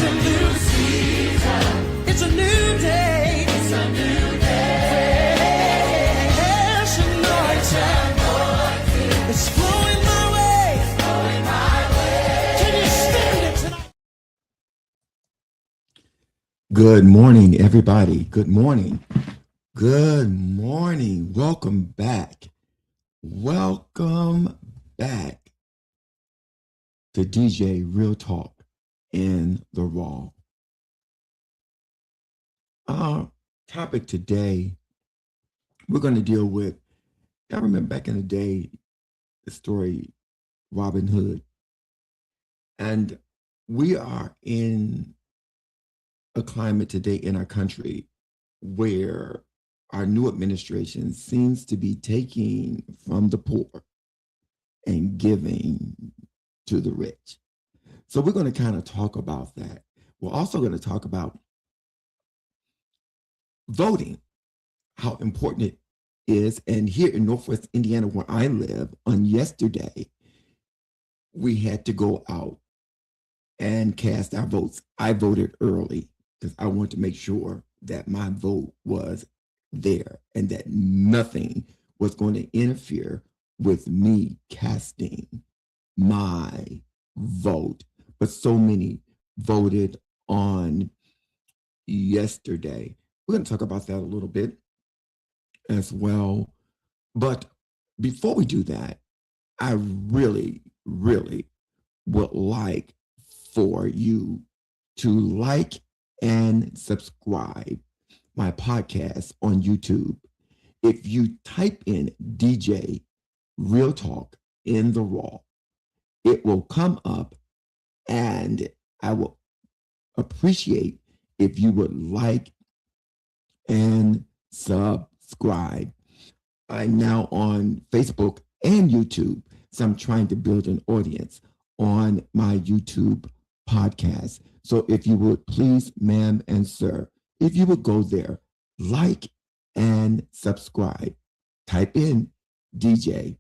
a new season. It's a new day. It's a new day. Fresh anointing. It's flowing my way. It's flowing my way. Can you stand it tonight? Good morning, everybody. Good morning. Good morning. Welcome back. Welcome back to DJ Real Talk in the Raw. Our topic today, we're going to deal with, I remember back in the day, the story Robin Hood. And we are in a climate today in our country where our new administration seems to be taking from the poor and giving to the rich. So we're going to kind of talk about that. We're also going to talk about voting, how important it is. And here in Northwest Indiana, where I live, on yesterday, we had to go out and cast our votes. I voted early because I wanted to make sure that my vote was there and that nothing was going to interfere with me casting my vote. But so many voted on yesterday. We're going to talk about that a little bit as well. But before we do that, I really, really would like for you to like and subscribe my podcast on YouTube. If you type in DJ Real Talk in the Raw, it will come up, and I will appreciate if you would like and subscribe. I'm now on Facebook and YouTube, so I'm trying to build an audience on my YouTube podcast. So if you would please, ma'am and sir, if you would go there, like and subscribe, type in DJ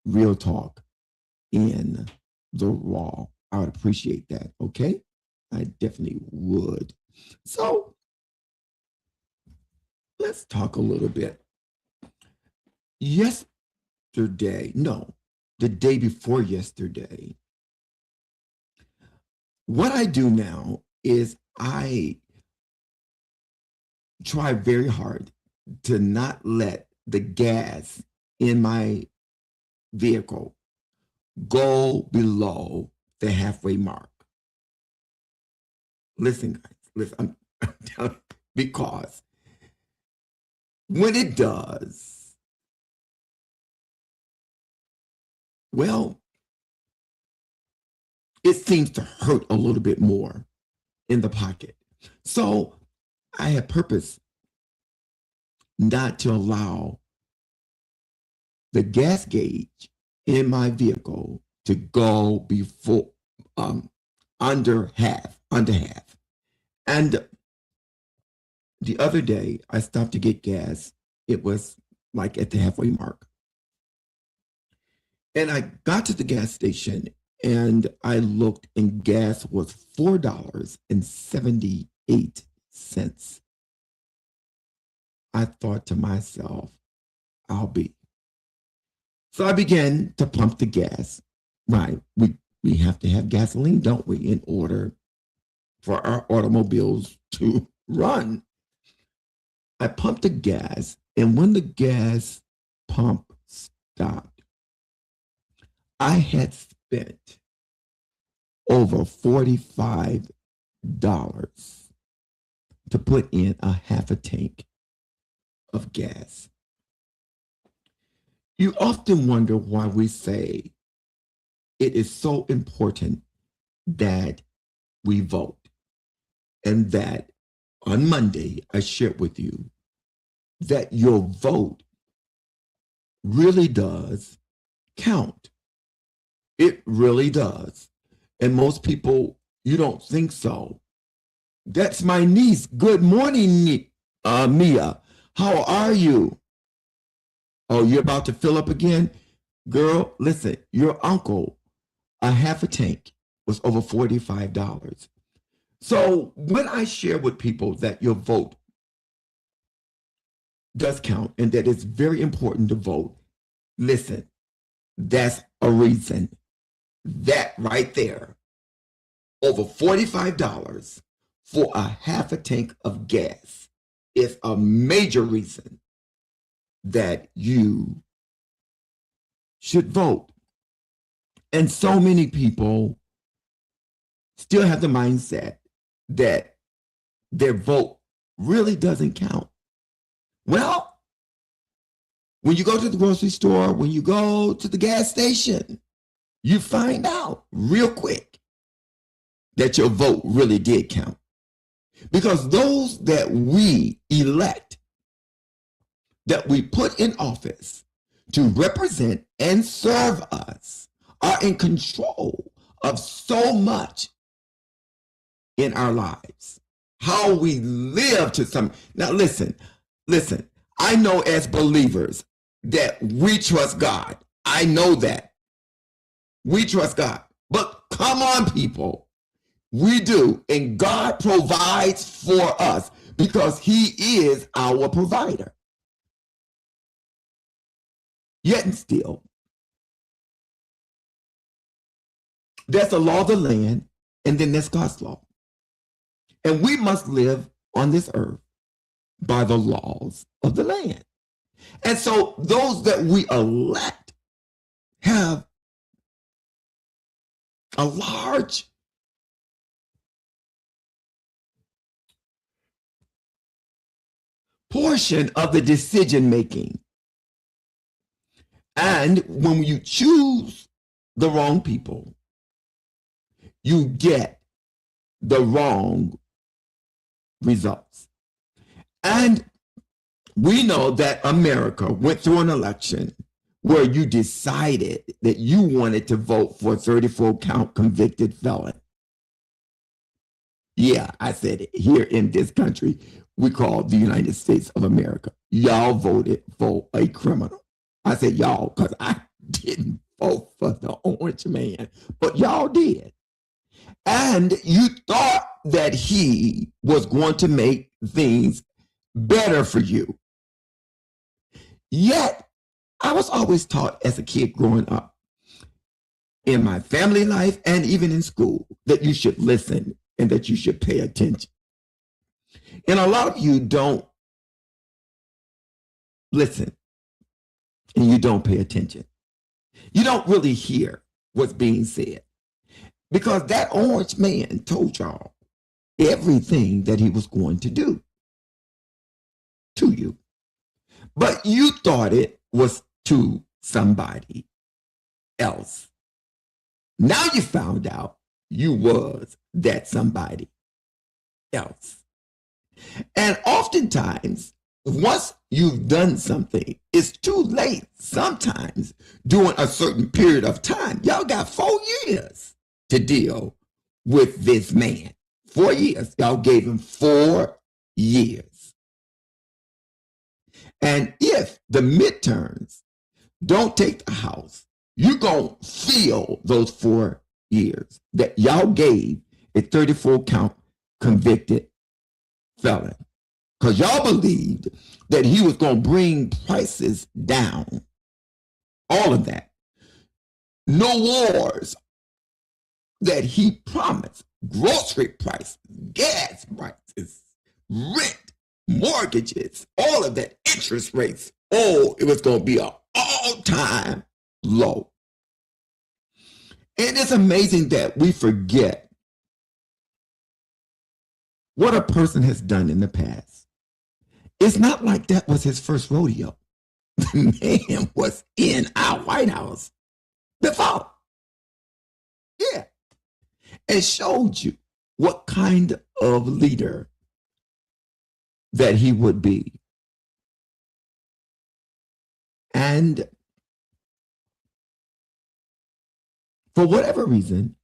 Real Talk in the Raw. I would appreciate that, okay? I definitely would. So let's talk a little bit. The day before yesterday, what I do now is I try very hard to not let the gas in my vehicle go below the halfway mark. Listen, guys, listen, I'm telling you, because when it does, well, it seems to hurt a little bit more in the pocket. So I have purpose not to allow the gas gauge in my vehicle to go before under half. And the other day I stopped to get gas. It was like at the halfway mark. And I got to the gas station and I looked, and gas was $4.78. I thought to myself, So I began to pump the gas. Right. We have to have gasoline, don't we, in order for our automobiles to run. I pumped the gas, and when the gas pump stopped, I had spent over $45 to put in a half a tank of gas. You often wonder why we say it is so important that we vote, and that on Monday I shared with you that your vote really does count. It really does. And most people, you don't think so. That's my niece. Good morning, Mia. How are you? Oh, you're about to fill up again? Girl, listen, your uncle, a half a tank was over $45. So when I share with people that your vote does count and that it's very important to vote, listen, that's a reason. That right there, over $45 for a half a tank of gas is a major reason that you should vote. And so many people still have the mindset that their vote really doesn't count. Well, when you go to the grocery store, when you go to the gas station, you find out real quick that your vote really did count. Because those that we elect, that we put in office to represent and serve us, are in control of so much in our lives. How we live to some. Now listen, I know as believers that we trust God. I know that. We trust God. But come on, people. We do. And God provides for us because he is our provider. Yet and still, there's the law of the land, and then there's God's law. And we must live on this earth by the laws of the land. And so those that we elect have a large portion of the decision making. And when you choose the wrong people, you get the wrong results. And we know that America went through an election where you decided that you wanted to vote for a 34 count convicted felon. Yeah, I said it. Here in this country, we call the United States of America. Y'all voted for a criminal. I said y'all because I didn't vote for the orange man, but y'all did. And you thought that he was going to make things better for you. Yet, I was always taught as a kid growing up, in my family life and even in school, that you should listen and that you should pay attention. And a lot of you don't listen and you don't pay attention. You don't really hear what's being said because that orange man told y'all everything that he was going to do to you. But you thought it was to somebody else. Now you found out you was that somebody else. And oftentimes, once you've done something, it's too late sometimes during a certain period of time. Y'all got 4 years to deal with this man. 4 years. Y'all gave him 4 years. And if the midterms don't take the House, you're going to feel those 4 years that y'all gave a 34 count convicted felon. Because y'all believed that he was going to bring prices down. All of that. No wars that he promised. Grocery prices, gas prices, rent, mortgages, all of that, interest rates. Oh, it was going to be an all-time low. And it's amazing that we forget what a person has done in the past. It's not like that was his first rodeo. The man was in our White House before. Yeah. And showed you what kind of leader that he would be. And for whatever reason,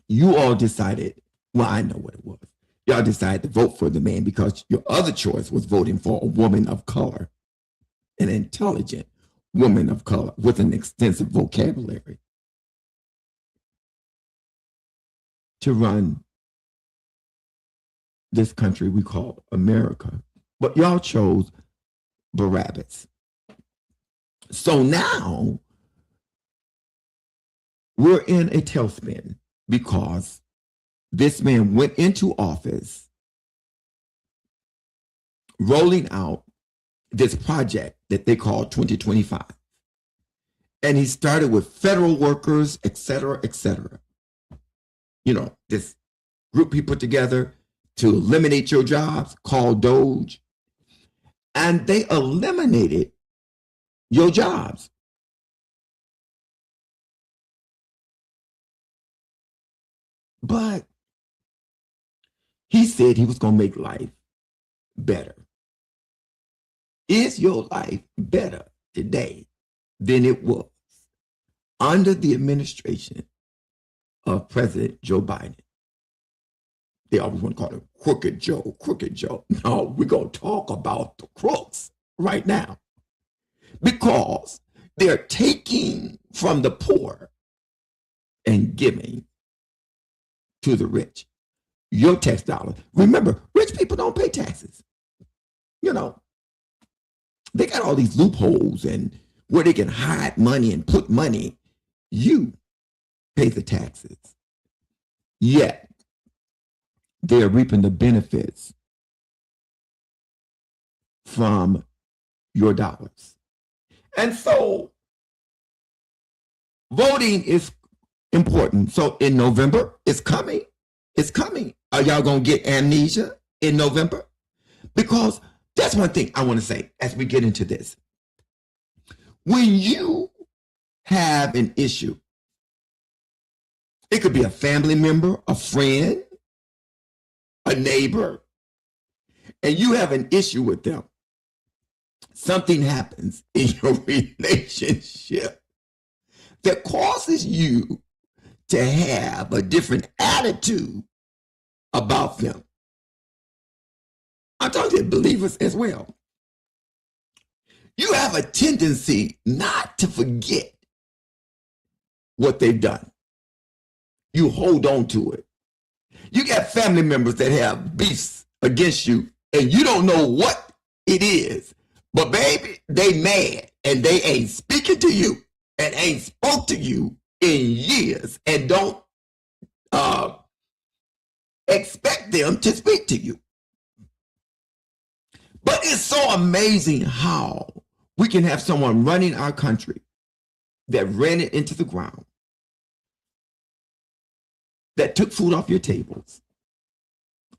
you all decided, well, I know what it was. Y'all decided to vote for the man because your other choice was voting for a woman of color, an intelligent woman of color with an extensive vocabulary to run this country we call America. But y'all chose Barabbas. So now we're in a tailspin because this man went into office rolling out this project that they call 2025. And he started with federal workers, et cetera, et cetera. You know, this group he put together to eliminate your jobs called Doge. And they eliminated your jobs. But he said he was going to make life better. Is your life better today than it was under the administration of President Joe Biden? They always want to call him Crooked Joe, Crooked Joe. No, we're going to talk about the crooks right now because they're taking from the poor and giving to the rich. Your tax dollars. Remember, rich people don't pay taxes. You know, they got all these loopholes and where they can hide money and put money. You pay the taxes. Yet, they're reaping the benefits from your dollars. And so, voting is important. So in November, it's coming. It's coming. Are y'all going to get amnesia in November? Because that's one thing I want to say as we get into this. When you have an issue, it could be a family member, a friend, a neighbor, and you have an issue with them. Something happens in your relationship that causes you to have a different attitude about them. I'm talking to believers as well. You have a tendency not to forget what they've done. You hold on to it. You got family members that have beefs against you and you don't know what it is. But baby, they mad and they ain't speaking to you and ain't spoke to you in years and don't expect them to speak to you. But it's so amazing how we can have someone running our country that ran it into the ground, that took food off your tables,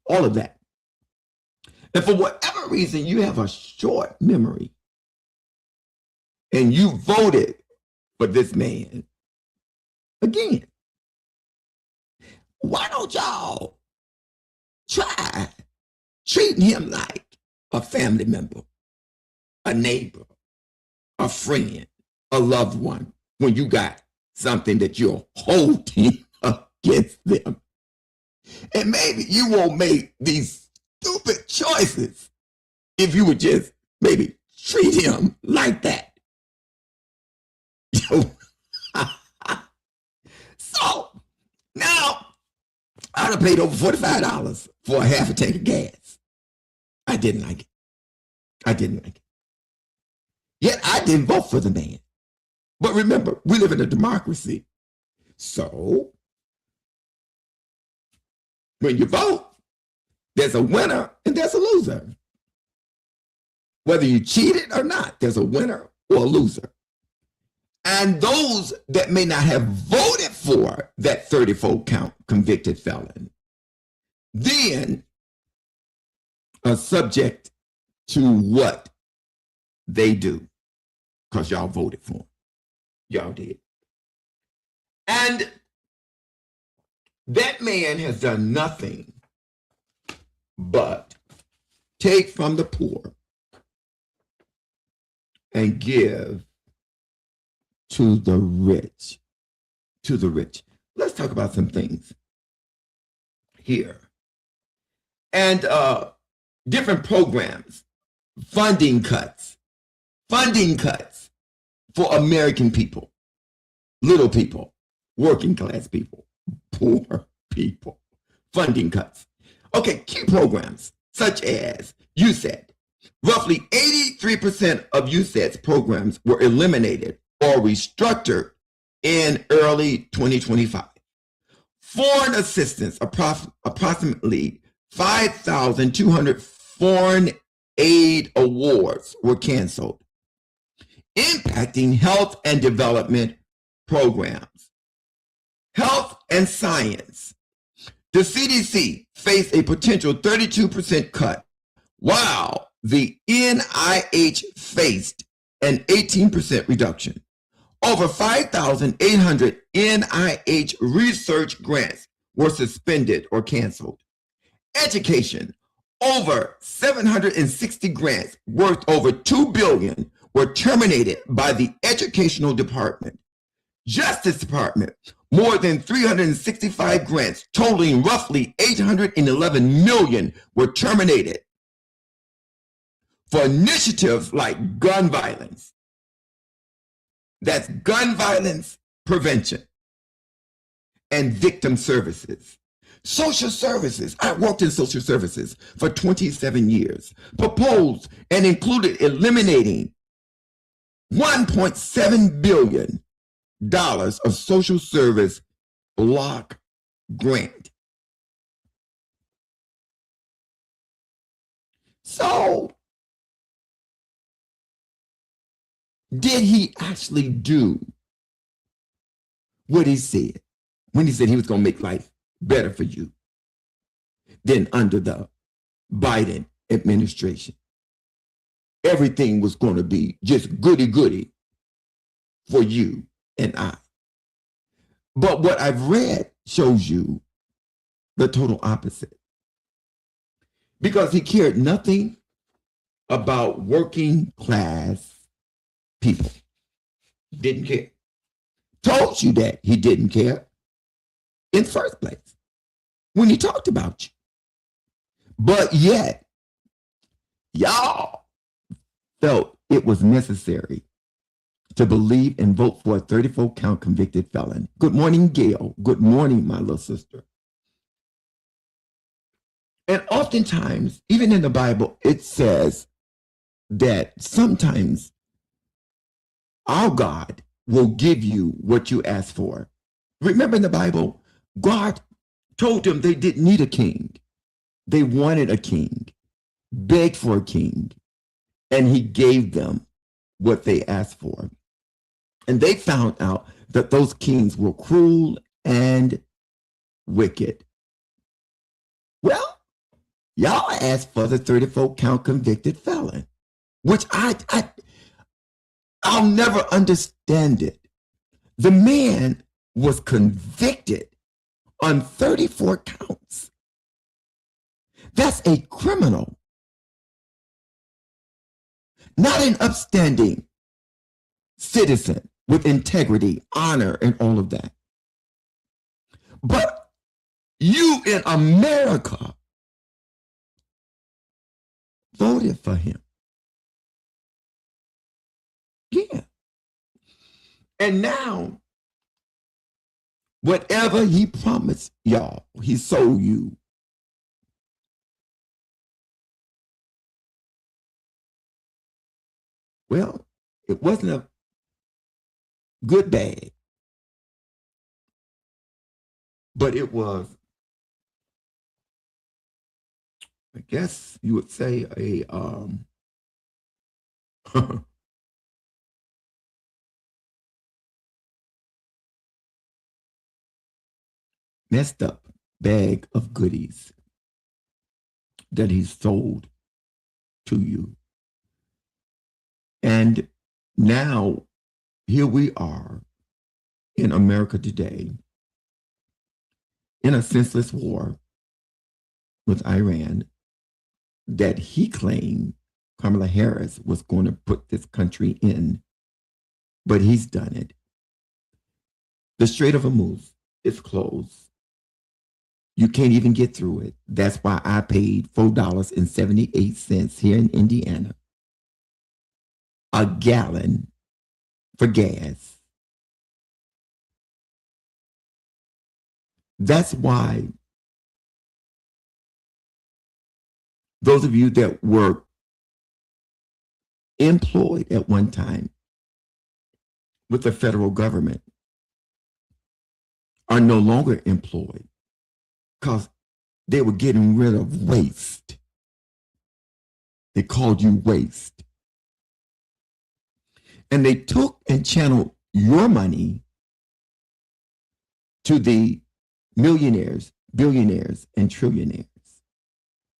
all of that. And for whatever reason, you have a short memory and you voted for this man again. Why don't y'all try treating him like a family member, a neighbor, a friend, a loved one, when you got something that you're holding against them? And maybe you won't make these stupid choices if you would just maybe treat him like that. So now I'd have paid over $45 for a half a tank of gas. I didn't like it. I didn't like it. Yet I didn't vote for the man. But remember, we live in a democracy. So when you vote, there's a winner and there's a loser. Whether you cheated or not, there's a winner or a loser. And those that may not have voted for that 30-fold count convicted felon then are subject to what they do because y'all voted for them. Y'all did. And that man has done nothing but take from the poor and give to the rich. To the rich. Let's talk about some things here. And different programs, funding cuts for American people, little people, working class people, poor people, funding cuts. Okay, key programs such as USET. Roughly 83% of USET's programs were eliminated or restructured in early 2025. Foreign assistance, approximately 5,200 foreign aid awards were canceled, impacting health and development programs. Health and science. The CDC faced a potential 32% cut, while the NIH faced an 18% reduction. Over 5,800 NIH research grants were suspended or canceled. Education. Over 760 grants worth over $2 billion were terminated by the Educational Department. Justice Department. More than 365 grants totaling roughly $811 million were terminated for initiatives like gun violence. That's gun violence prevention and victim services. Social services. I worked in social services for 27 years. Proposed and included eliminating $1.7 billion of social service block grant. So, did he actually do what he said when he said he was going to make life better for you than under the Biden administration? Everything was going to be just goody-goody for you and I. But what I've read shows you the total opposite. Because he cared nothing about working class people. Didn't care. Told you that he didn't care in the first place when he talked about you. But yet, y'all felt it was necessary to believe and vote for a 34-count convicted felon. Good morning, Gail. Good morning, my little sister. And oftentimes, even in the Bible, it says that sometimes our God will give you what you ask for. Remember in the Bible, God told them they didn't need a king. They wanted a king, begged for a king, and he gave them what they asked for. And they found out that those kings were cruel and wicked. Well, y'all asked for the 34-count convicted felon, which I'll never understand it. The man was convicted on 34 counts. That's a criminal, not an upstanding citizen with integrity, honor, and all of that. But you in America voted for him. Yeah. And now, whatever he promised y'all, he sold you. Well, it wasn't a good bag, but it was, I guess you would say, a messed up bag of goodies that he sold to you. And now here we are in America today in a senseless war with Iran that he claimed Kamala Harris was going to put this country in, but he's done it. The Strait of Hormuz is closed. You can't even get through it. That's why I paid $4.78 here in Indiana a gallon for gas. That's why Those of you that were employed at one time with the federal government are no longer employed because they were getting rid of waste. They called you waste. And they took and channeled your money to the millionaires, billionaires, and trillionaires.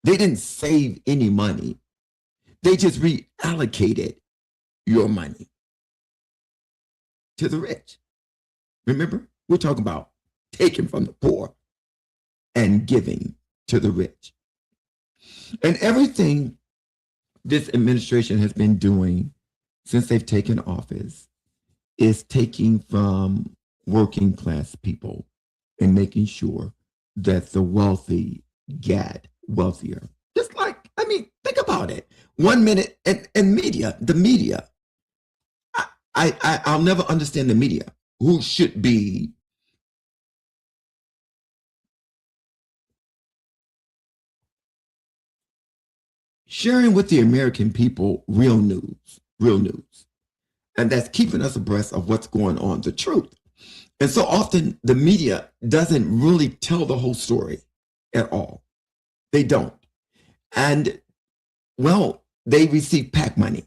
They didn't save any money. They just reallocated your money to the rich. Remember, we're talking about taking from the poor and giving to the rich. And everything this administration has been doing since they've taken office is taking from working class people and making sure that the wealthy get wealthier. Just like, I mean, think about it. 1 minute and media, the media. I'll never understand the media who should be sharing with the American people real news. And that's keeping us abreast of what's going on, the truth. And so often the media doesn't really tell the whole story at all. They don't. And well, they receive PAC money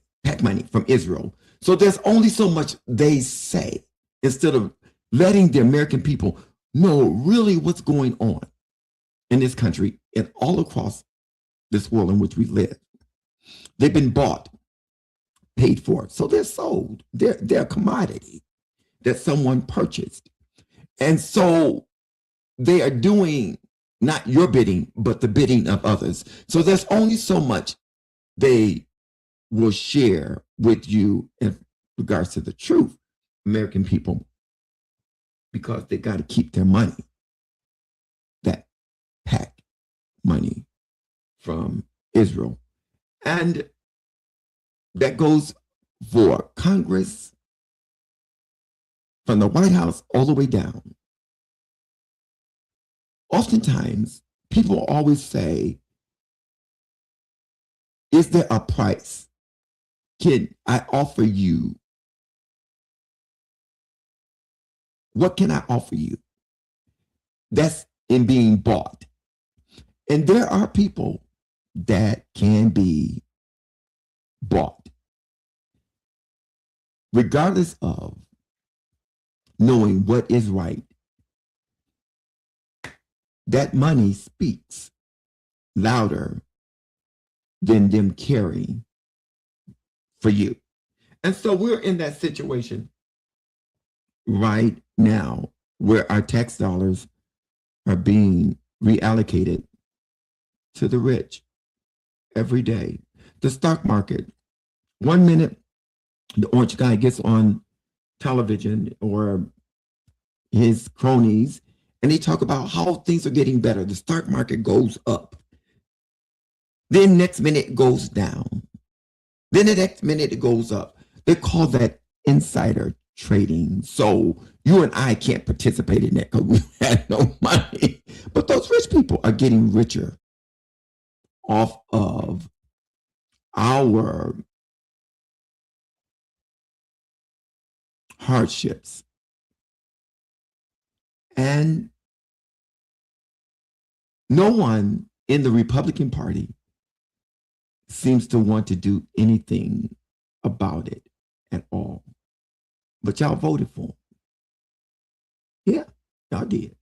from Israel. So there's only so much they say instead of letting the American people know really what's going on in this country and all across this world in which we live. They've been bought, paid for. So they're sold. They're a commodity that someone purchased. And so they are doing not your bidding, but the bidding of others. So there's only so much they will share with you in regards to the truth, American people, because they got to keep their money, that PAC money from Israel. And that goes for Congress, from the White House all the way down. Oftentimes, people always say, is there a price? Can I offer you? What can I offer you? That's in being bought. And there are people that can be bought, regardless of knowing what is right. That money speaks louder than them caring for you. And so we're in that situation right now where our tax dollars are being reallocated to the rich every day. The stock market, 1 minute, the orange guy gets on television or his cronies and they talk about how things are getting better. The stock market goes up. Then next minute it goes down. Then the next minute it goes up. They call that insider trading. So you and I can't participate in that because we had no money. But those rich people are getting richer off of our hardships. And no one in the Republican Party seems to want to do anything about it at all. But y'all voted for him. Yeah, y'all did.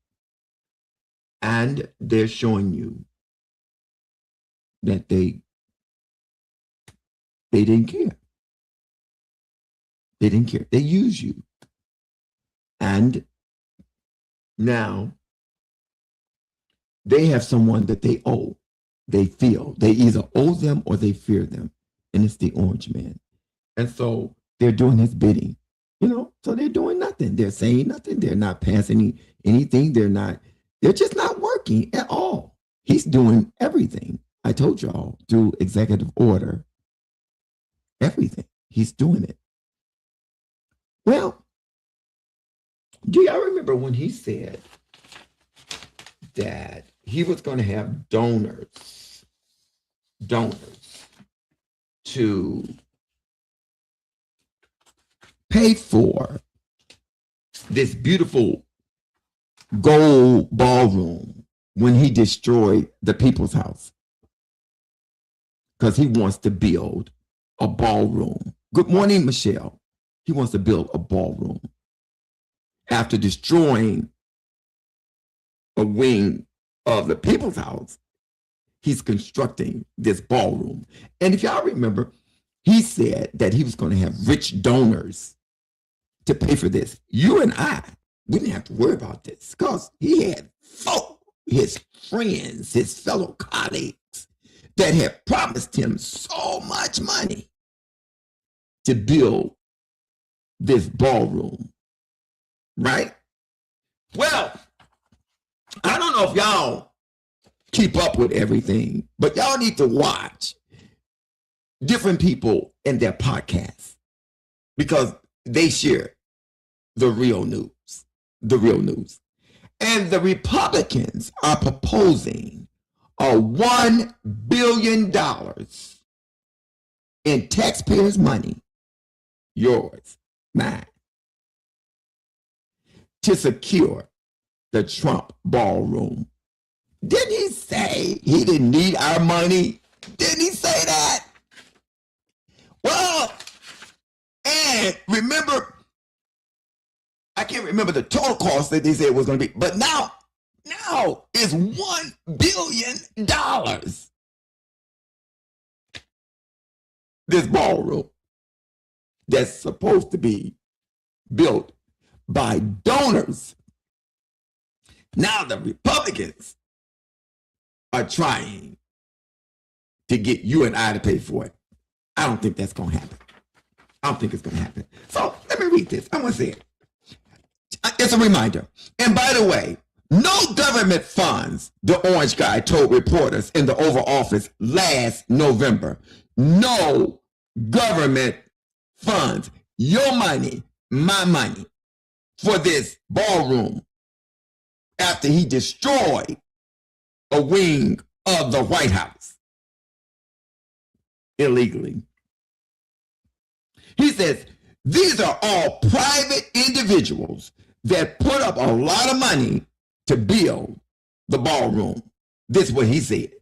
And they're showing you that they didn't care. They didn't care. They use you. And now they have someone that they owe. They feel they either owe them or they fear them. And it's the orange man. And so they're doing his bidding, so they're doing nothing. They're saying nothing. They're not passing anything. They're just not working at all. He's doing everything. I told y'all through executive order, everything. He's doing it. Well, do y'all remember when he said that he was going to have donors donors to pay for this beautiful gold ballroom when he destroyed the People's House, because he wants to build a ballroom. Good morning, Michelle. He wants to build a ballroom after destroying a wing of the People's House. He's constructing this ballroom. And if y'all remember, he said that he was going to have rich donors to pay for this. You and I, we didn't have to worry about this because he had his friends, his fellow colleagues that had promised him so much money to build this ballroom, right? Well, I don't know if y'all keep up with everything, but y'all need to watch different people in their podcasts because they share the real news. And the Republicans are proposing a $1 billion in taxpayers' money, yours, mine, to secure the Trump ballroom. Didn't he say he didn't need our money? Didn't he say that? Well, and remember, I can't remember the total cost that they said it was going to be, but now it's $1 billion. This ballroom that's supposed to be built by donors. Now the Republicans are trying to get you and I to pay for it. I don't think that's going to happen. I don't think it's going to happen. So let me read this. I want to say it. It's a reminder. And by the way, no government funds, the orange guy told reporters in the Oval Office last November. No government funds, your money, my money, for this ballroom after he destroyed a wing of the White House illegally. He says, these are all private individuals that put up a lot of money to build the ballroom. This is what he said.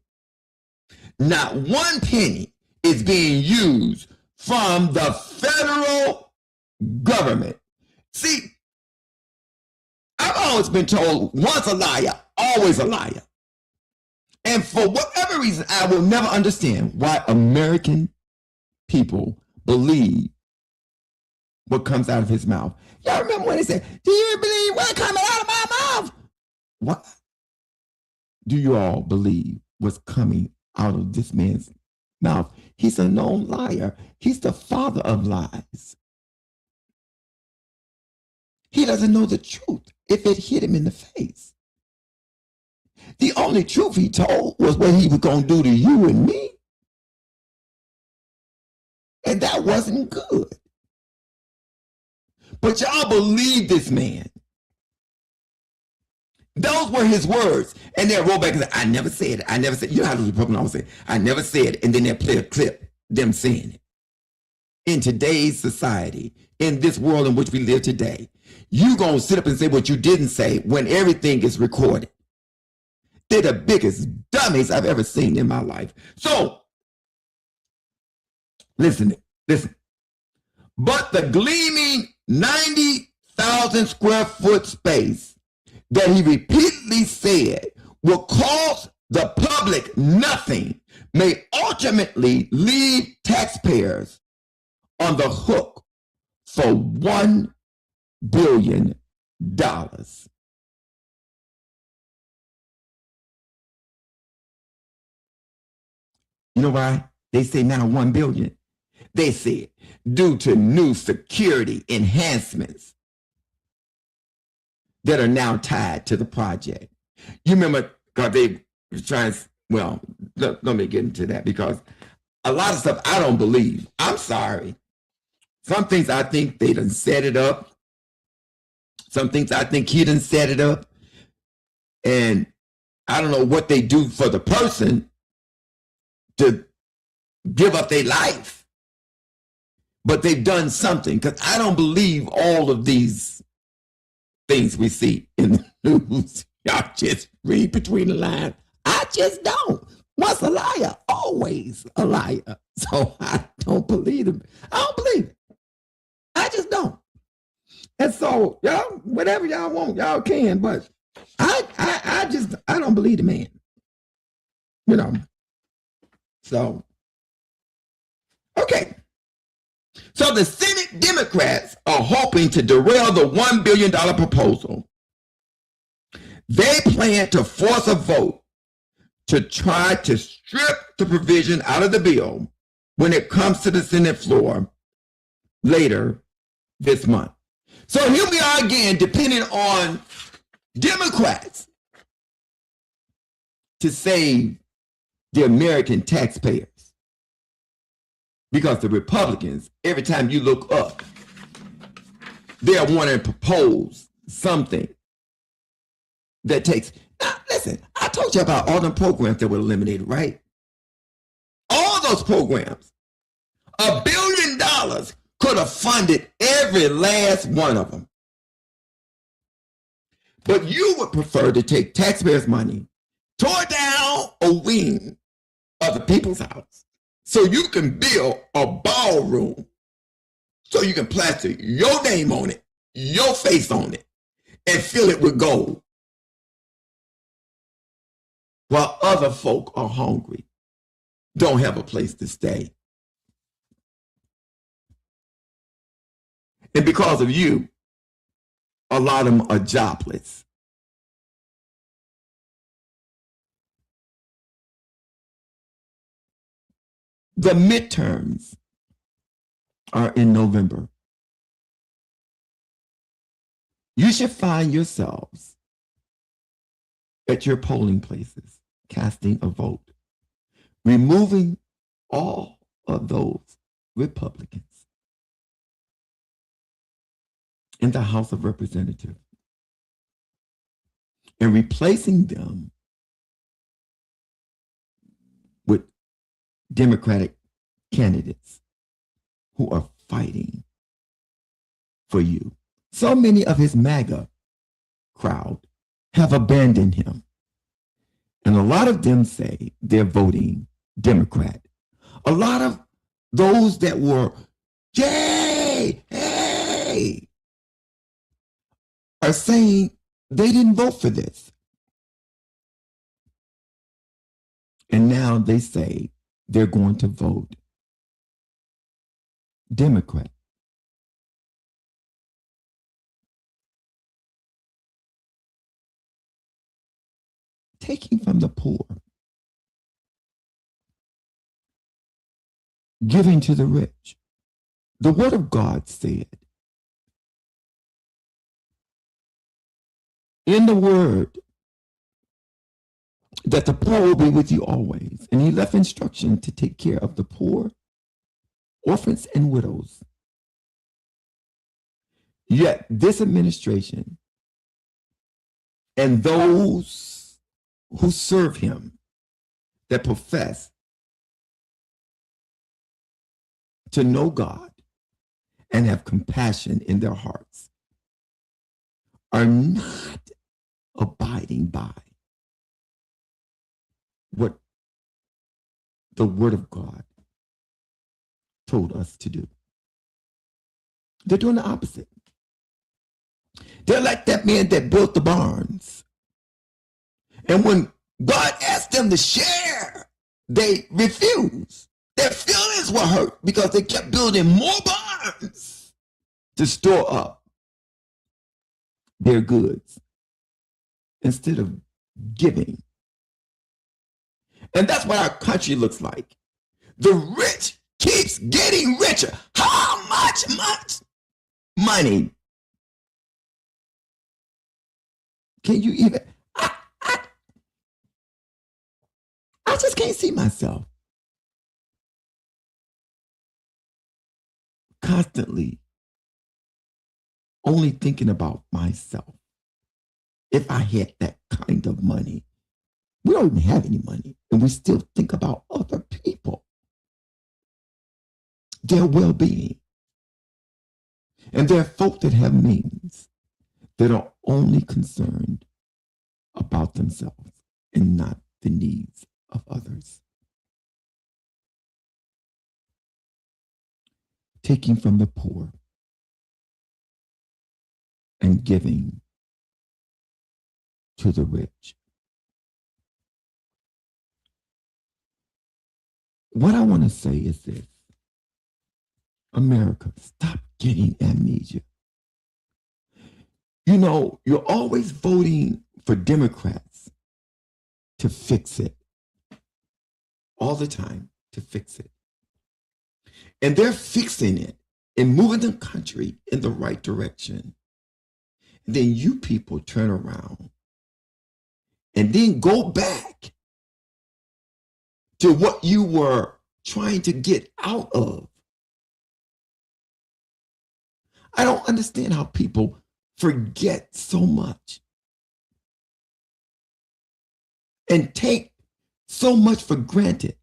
Not one penny is being used from the federal government. See, I've always been told, once a liar, always a liar. And for whatever reason, I will never understand why American people believe what comes out of his mouth. Y'all remember when he said, do you believe what's coming out of my mouth? What do you all believe what's coming out of this man's mouth? He's a known liar. He's the father of lies. He doesn't know the truth if it hit him in the face. The only truth he told was what he was going to do to you and me. And that wasn't good. But y'all believe this man. Those were his words. And they'll roll back and say, I never said it. I never said it. You know how the Republicans always say, I never said it. And then they'll play a clip, them saying it. In today's society, in this world in which we live today, you going to sit up and say what you didn't say when everything is recorded. They're the biggest dummies I've ever seen in my life. So, listen. But the gleaming 90,000 square foot space that he repeatedly said will cost the public nothing may ultimately leave taxpayers on the hook for $1 billion. You know why they say now 1 billion? They said due to new security enhancements that are now tied to the project. You remember, because they were trying, well, let me get into that because a lot of stuff I don't believe. I'm sorry. Some things I think they done set it up. Some things I think he done set it up. And I don't know what they do for the person to give up their life, but they've done something. Because I don't believe all of these things we see in the news. Y'all just read between the lines. I just don't. Once a liar, always a liar. So I don't believe him. I don't believe it. I just don't. And so y'all, whatever y'all want, y'all can. But I don't believe the man. You know. So okay. So the Senate Democrats are hoping to derail the $1 billion proposal. They plan to force a vote to try to strip the provision out of the bill when it comes to the Senate floor later this month. So here we are again, depending on Democrats to save the American taxpayers. Because the Republicans, every time you look up, they're wanting to propose something that takes. Now, listen, I told you about all the programs that were eliminated, right? All those programs, $1 billion could have funded every last one of them. But you would prefer to take taxpayers' money, tore down a wing of the people's house, so you can build a ballroom, so you can plaster your name on it, your face on it, and fill it with gold. While other folk are hungry, don't have a place to stay. And because of you, a lot of them are jobless. The midterms are in November. You should find yourselves at your polling places, casting a vote, removing all of those Republicans in the House of Representatives and replacing them with Democratic candidates who are fighting for you. So many of his MAGA crowd have abandoned him. And a lot of them say they're voting Democrat. A lot of those that were, yay, hey, are saying they didn't vote for this. And now they say they're going to vote Democrat. Taking from the poor, giving to the rich. The word of God said, in the word, that the poor will be with you always. And he left instruction to take care of the poor, orphans, and widows. Yet this administration and those who serve him, that profess to know God and have compassion in their hearts, are not abiding by what the Word of God told us to do. They're doing the opposite. They're like that man that built the barns. And when God asked them to share, they refused. Their feelings were hurt because they kept building more barns to store up their goods instead of giving. And that's what our country looks like. The rich keeps getting richer. How much money can you even? I just can't see myself constantly only thinking about myself. If I had that kind of money, we don't even have any money, and we still think about other people. their well-being. And there are folk that have means that are only concerned about themselves and not the needs of others. Taking from the poor and giving to the rich. What I want to say is this: America, stop getting amnesia. You know, you're always voting for Democrats to fix it. All the time to fix it. And they're fixing it and moving the country in the right direction. And then you people turn around and then go back to what you were trying to get out of. I don't understand how people forget so much and take so much for granted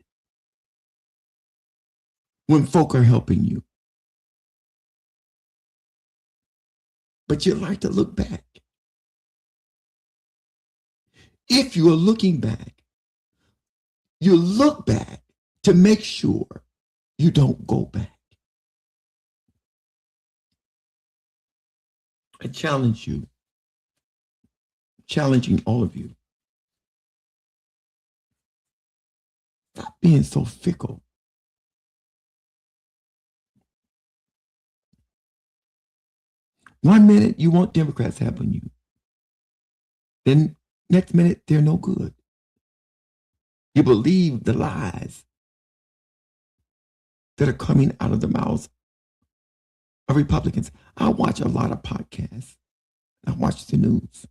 when folk are helping you. But you like to look back. If you are looking back, you look back to make sure you don't go back. I challenge you, challenging all of you. Stop being so fickle. One minute you want Democrats helping you. Then next minute they're no good. You believe the lies that are coming out of the mouths of Republicans. I watch a lot of podcasts. I watch the news.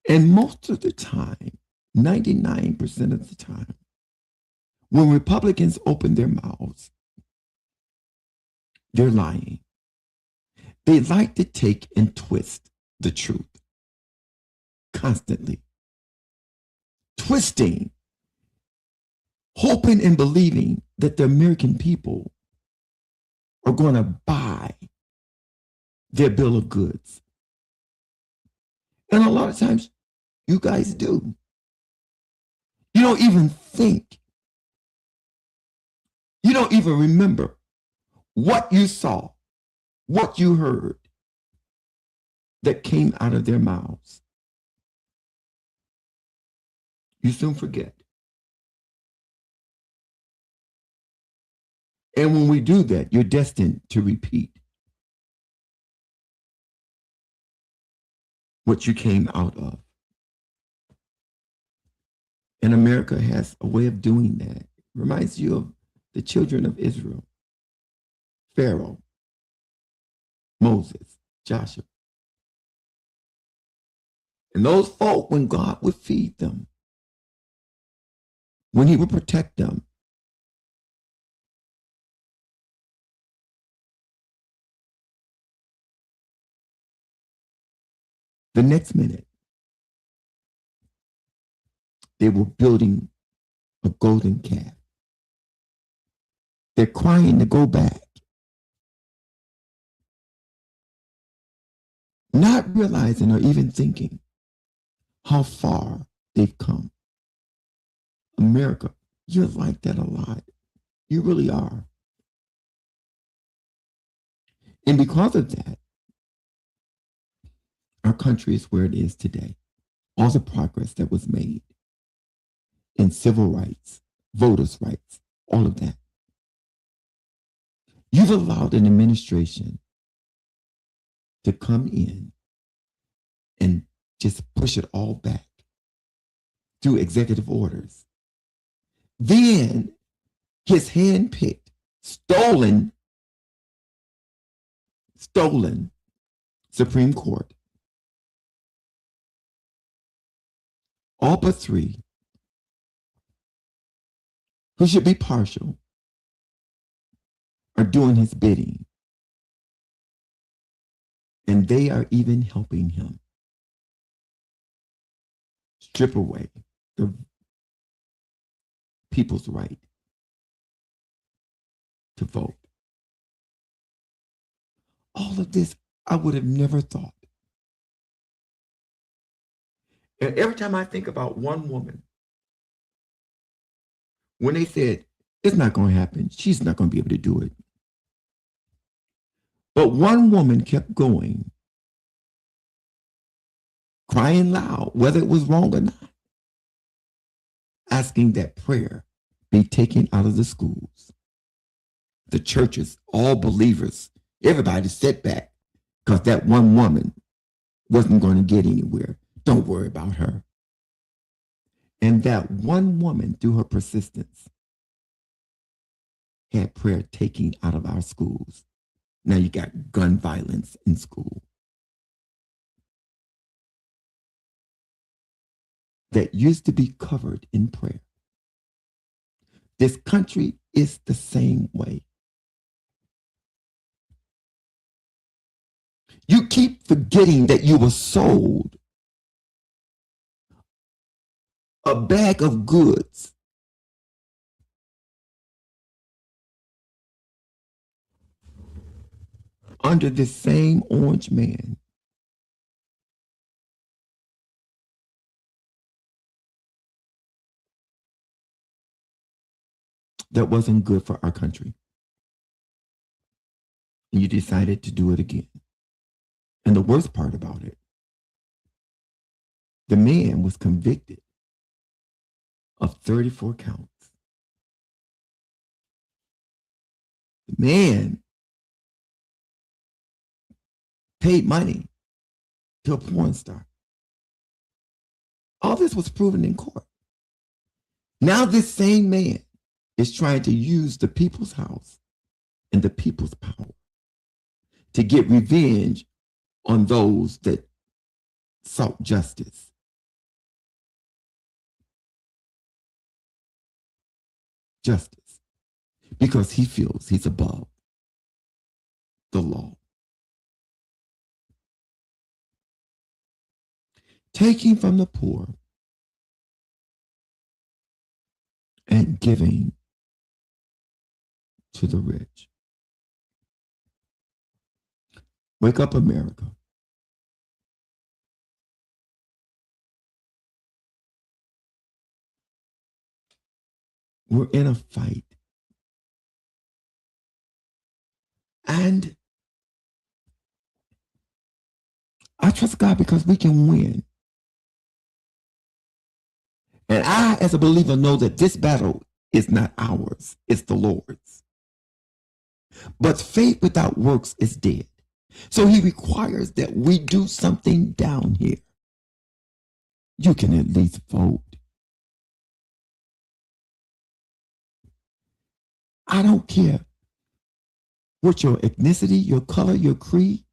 And most of the time, 99% of the time, when Republicans open their mouths, they're lying. They like to take and twist the truth constantly. Twisting, hoping and believing that the American people are going to buy their bill of goods. And a lot of times, you guys do. You don't even think. You don't even remember what you saw, what you heard that came out of their mouths. You soon forget. And when we do that, you're destined to repeat what you came out of. And America has a way of doing that. It reminds you of the children of Israel, Pharaoh, Moses, Joshua. And those folk, when God would feed them, when he would protect them, the next minute, they were building a golden calf. They're crying to go back, not realizing or even thinking how far they've come. America, you're like that a lot. You really are. And because of that, our country is where it is today. All the progress that was made in civil rights, voters' rights, all of that. You've allowed an administration to come in and just push it all back through executive orders. Then his hand-picked, stolen Supreme Court, all but three, who should be partial, are doing his bidding. And they are even helping him strip away the people's right to vote. All of this, I would have never thought. And every time I think about one woman, when they said, it's not going to happen, she's not going to be able to do it. But one woman kept going, crying loud, whether it was wrong or not, asking that prayer be taken out of the schools. The churches, all believers, everybody sit back because that one woman wasn't going to get anywhere. Don't worry about her. And that one woman, through her persistence, had prayer taken out of our schools. Now you got gun violence in school. That used to be covered in prayer. This country is the same way. You keep forgetting that you were sold a bag of goods under this same orange man. That wasn't good for our country. And you decided to do it again. And the worst part about it, the man was convicted of 34 counts. The man paid money to a porn star. All this was proven in court. Now this same man is trying to use the people's house and the people's power to get revenge on those that sought justice. Justice. Because he feels he's above the law. Taking from the poor and giving to the rich. Wake up, America. We're in a fight. And I trust God because we can win. And I, as a believer, know that this battle is not ours, it's the Lord's. But faith without works is dead. So he requires that we do something down here. You can at least vote. I don't care what your ethnicity, your color, your creed,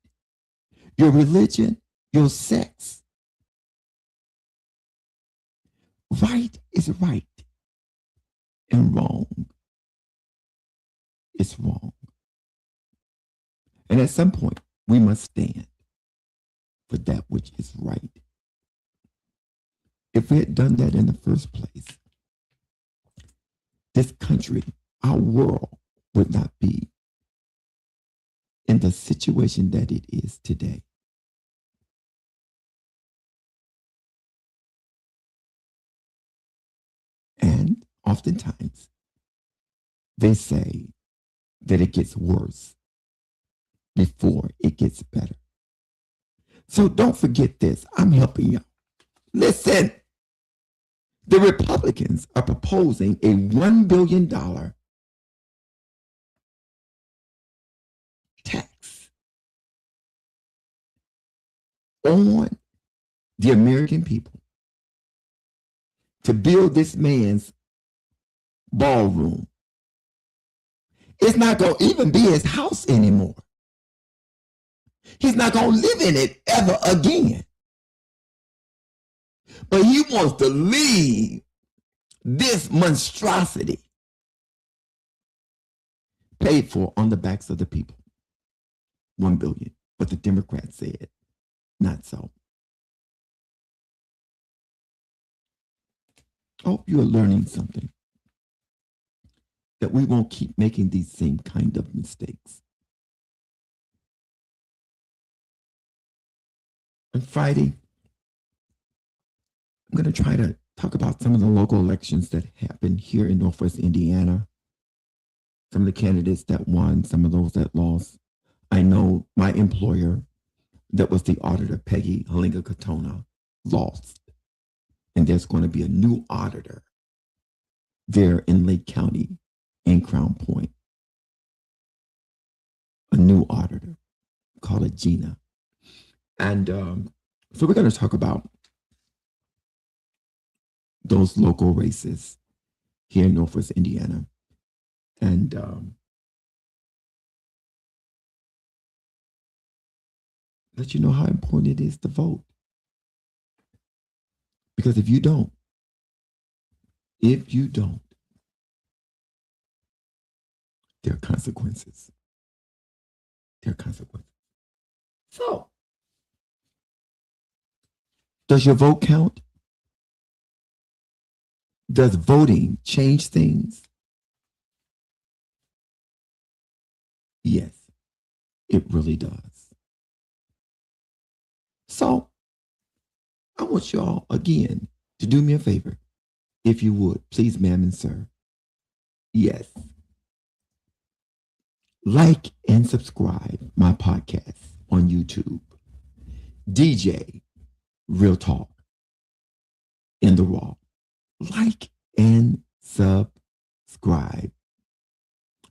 your religion, your sex. Right is right, and wrong is wrong. And at some point, we must stand for that which is right. If we had done that in the first place, this country, our world, would not be in the situation that it is today. And oftentimes, they say that it gets worse before it gets better. So don't forget this. I'm helping you. Listen, the Republicans are proposing a $1 billion tax on the American people to build this man's ballroom. It's not going to even be his house anymore. He's not going to live in it ever again. But he wants to leave this monstrosity paid for on the backs of the people. 1 billion. But the Democrats said, not so. I hope you are learning something. that we won't keep making these same kind of mistakes. On Friday, I'm going to try to talk about some of the local elections that happened here in Northwest Indiana. Some of the candidates that won, some of those that lost. I know my employer, that was the auditor, Peggy Halinga Katona, lost. And there's going to be a new auditor there in Lake County in Crown Point. A new auditor, call it Gina. And so we're going to talk about those local races here in Northwest Indiana. And let you know how important it is to vote. Because if you don't, there are consequences. There are consequences. So, does your vote count? Does voting change things? Yes, it really does. So, I want y'all, again, to do me a favor. If you would, please, ma'am and sir. Yes. Like and subscribe my podcast on YouTube. DJ Real Talk in the Raw. Like and subscribe.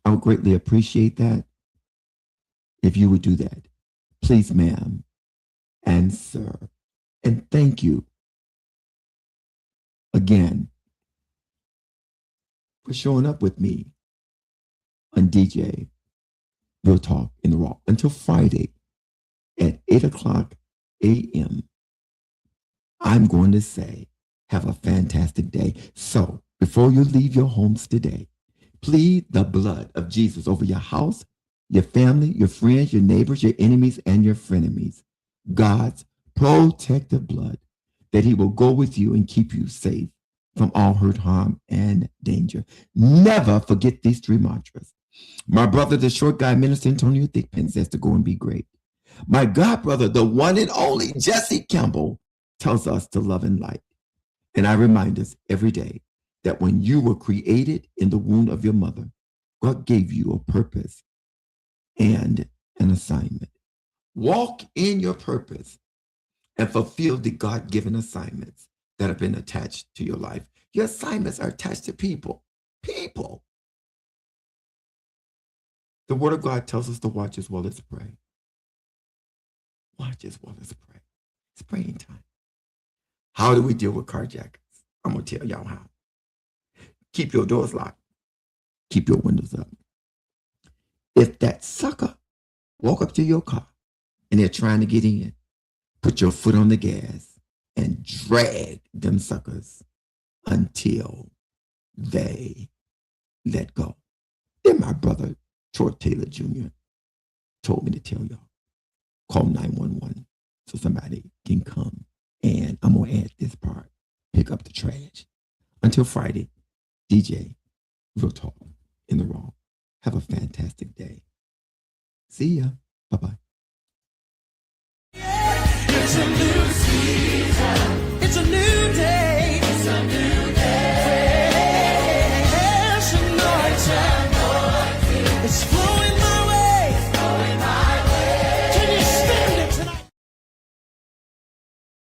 I would greatly appreciate that if you would do that. Please, ma'am and sir. And thank you again for showing up with me on DJ Real Talk in the Raw until Friday at 8:00 a.m. I'm going to say, have a fantastic day. So before you leave your homes today, plead the blood of Jesus over your house, your family, your friends, your neighbors, your enemies, and your frenemies. God's protective blood, that he will go with you and keep you safe from all hurt, harm, and danger. Never forget these three mantras. My brother, the short guy, Minister Antonio Thickpen, says to go and be great. My God brother, the one and only Jesse Campbell, tells us to love and light. And I remind us every day that when you were created in the womb of your mother, God gave you a purpose and an assignment. Walk in your purpose and fulfill the God-given assignments that have been attached to your life. Your assignments are attached to people. People. The Word of God tells us to watch as well as pray. Watch as well as pray. It's praying time. How do we deal with carjackers? I'm going to tell y'all how. Keep your doors locked. Keep your windows up. If that sucker walk up to your car and they're trying to get in, put your foot on the gas and drag them suckers until they let go. Then my brother, Troy Taylor Jr., told me to tell y'all, call 911 so somebody can come. And I'm going to add this part, pick up the trash. Until Friday, DJ Real Talk in the Raw. Have a fantastic day. See ya. Bye-bye. It's a new season. It's a new day. It's a new